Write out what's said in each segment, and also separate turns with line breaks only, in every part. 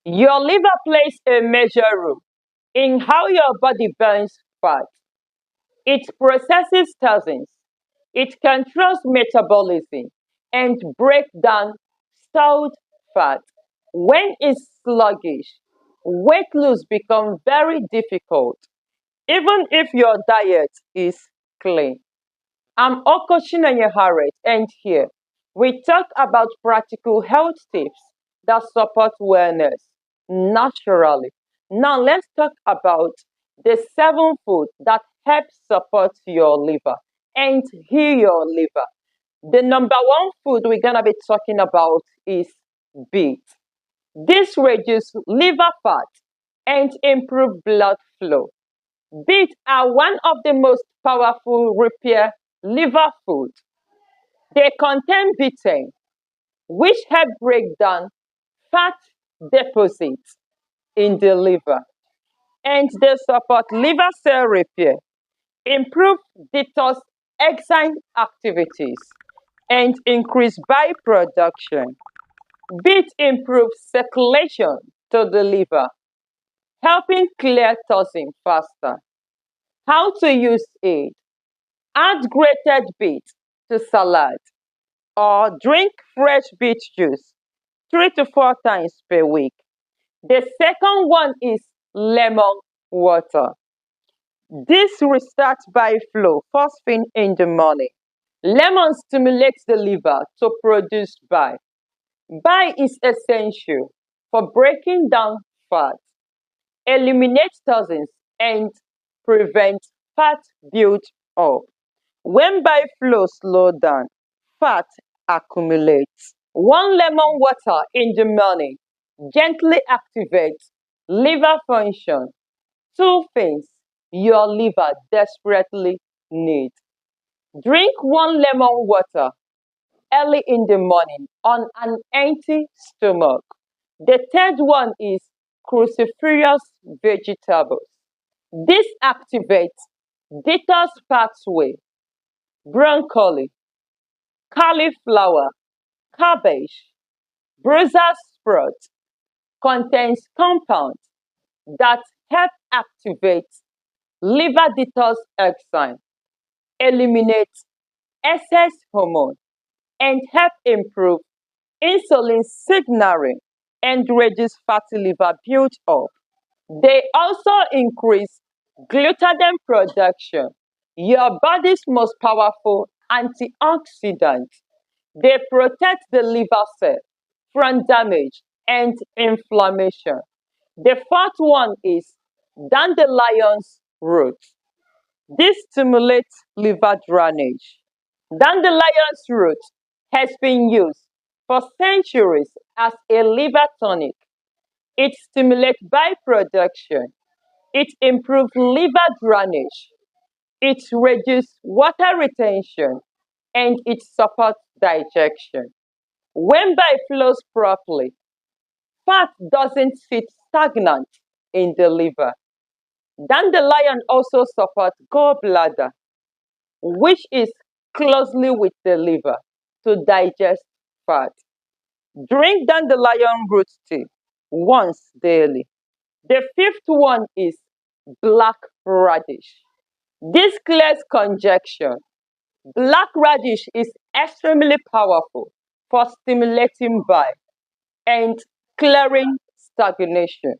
Your liver plays a major role in how your body burns fat. It processes toxins, it controls metabolism, and breaks down stored fat. When it's sluggish, weight loss becomes very difficult, even if your diet is clean. I'm Okoh Harriet, and here we talk about practical health tips that support wellness naturally. Now let's talk about the 7 foods that help support your liver and heal your liver. The number one food we're gonna be talking about is beets. This reduces liver fat and improve blood flow. Beets are one of the most powerful repair liver foods. They contain betaine, which help break down fat deposits in the liver, and they support liver cell repair, improve detox enzyme activities, and increase bile production. Beets improve circulation to the liver, helping clear toxin faster. How to use it? Add grated beets to salad or drink fresh beet juice 3 to 4 times per week. The second one is lemon water. This restarts bile flow first thing in the morning. Lemon stimulates the liver to produce bile. Bile is essential for breaking down fat, eliminate toxins, and prevent fat build up. When bile flow slows down, fat accumulates. One lemon water in the morning gently activates liver function. Two things your liver desperately needs. Drink one lemon water early in the morning on an empty stomach. The third one is cruciferous vegetables. This activates detox pathway, broccoli, cauliflower, cabbage, Brussels sprout contains compounds that help activate liver detox enzyme, eliminate excess hormone, and help improve insulin signaling and reduce fatty liver build-up. They also increase glutathione production, your body's most powerful antioxidant. They protect the liver cell from damage and inflammation. The fourth one is dandelion's root. This stimulates liver drainage. Dandelion's root has been used for centuries as a liver tonic. It stimulates bile production. It improves liver drainage. It reduces water retention and it supports digestion. When bile flows properly, fat doesn't sit stagnant in the liver. Dandelion also supports gallbladder, which is closely with the liver to digest fat. Drink dandelion root tea once daily. The fifth one is black radish. This clears congestion. Black radish is extremely powerful for stimulating bile and clearing stagnation.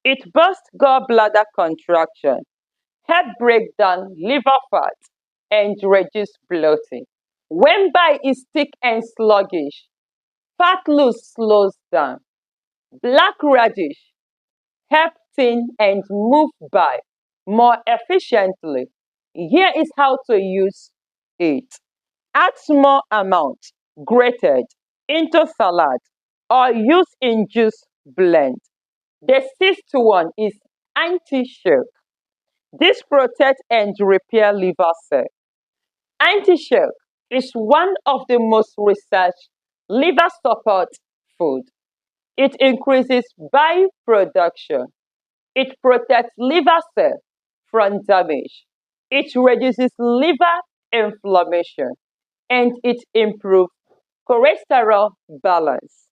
It bursts gallbladder contraction, help break down liver fat, and reduce bloating. When bile is thick and sluggish, fat loss slows down. Black radish help thin and move bile more efficiently. Here is how to use it. Add small amount grated into salad or use in juice blend. The sixth one is Artichoke. This protects and repair liver cells. Artichoke is one of the most researched liver support food. It increases bile production. It protects liver cells from damage. It reduces liver inflammation and it improves cholesterol balance.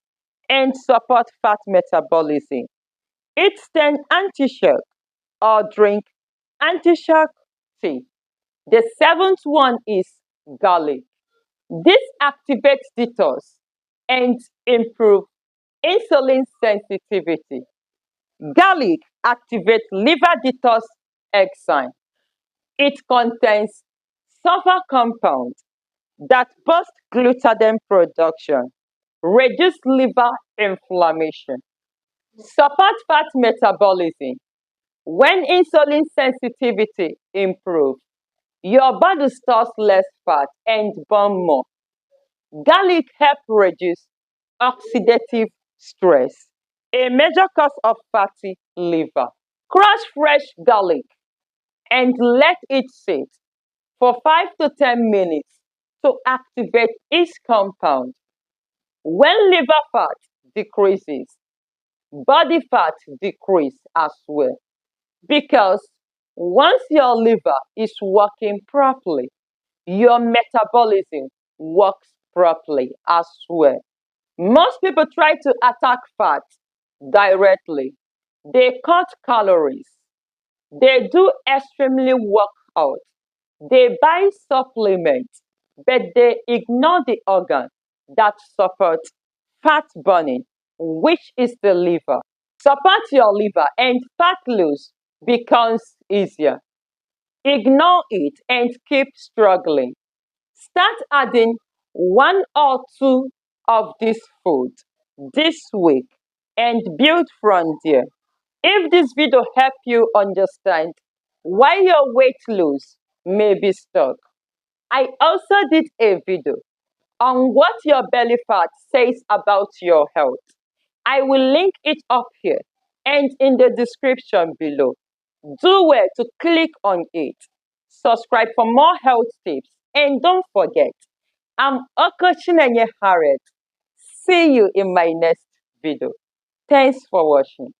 and support fat metabolism. Eat 10 antishock or drink antishock tea. The seventh one is garlic. This activates detox and improve insulin sensitivity. Garlic activates liver detox enzyme. It contains sulfur compounds that boost glutathione production, reduce liver inflammation, support fat metabolism. When insulin sensitivity improves, your body stores less fat and burn more. Garlic helps reduce oxidative stress, a major cause of fatty liver. Crush fresh garlic and let it sit for 5 to 10 minutes to activate its compound. When liver fat decreases, body fat decreases as well because once your liver is working properly, your metabolism works properly as well. Most people try to attack fat directly. They cut calories. They do extremely workout. They buy supplements, but they ignore the organ that supports fat burning, which is the liver. Support your liver and fat loss becomes easier. Ignore it and keep struggling. Start adding one or two of this food this week and build from there. If this video helped you understand why your weight loss may be stuck, I also did a video on what your belly fat says about your health. I will link it up here and in the description below. Do well to click on it. Subscribe for more health tips. And don't forget, I'm Okoh Chinenye Harriet. See you in my next video. Thanks for watching.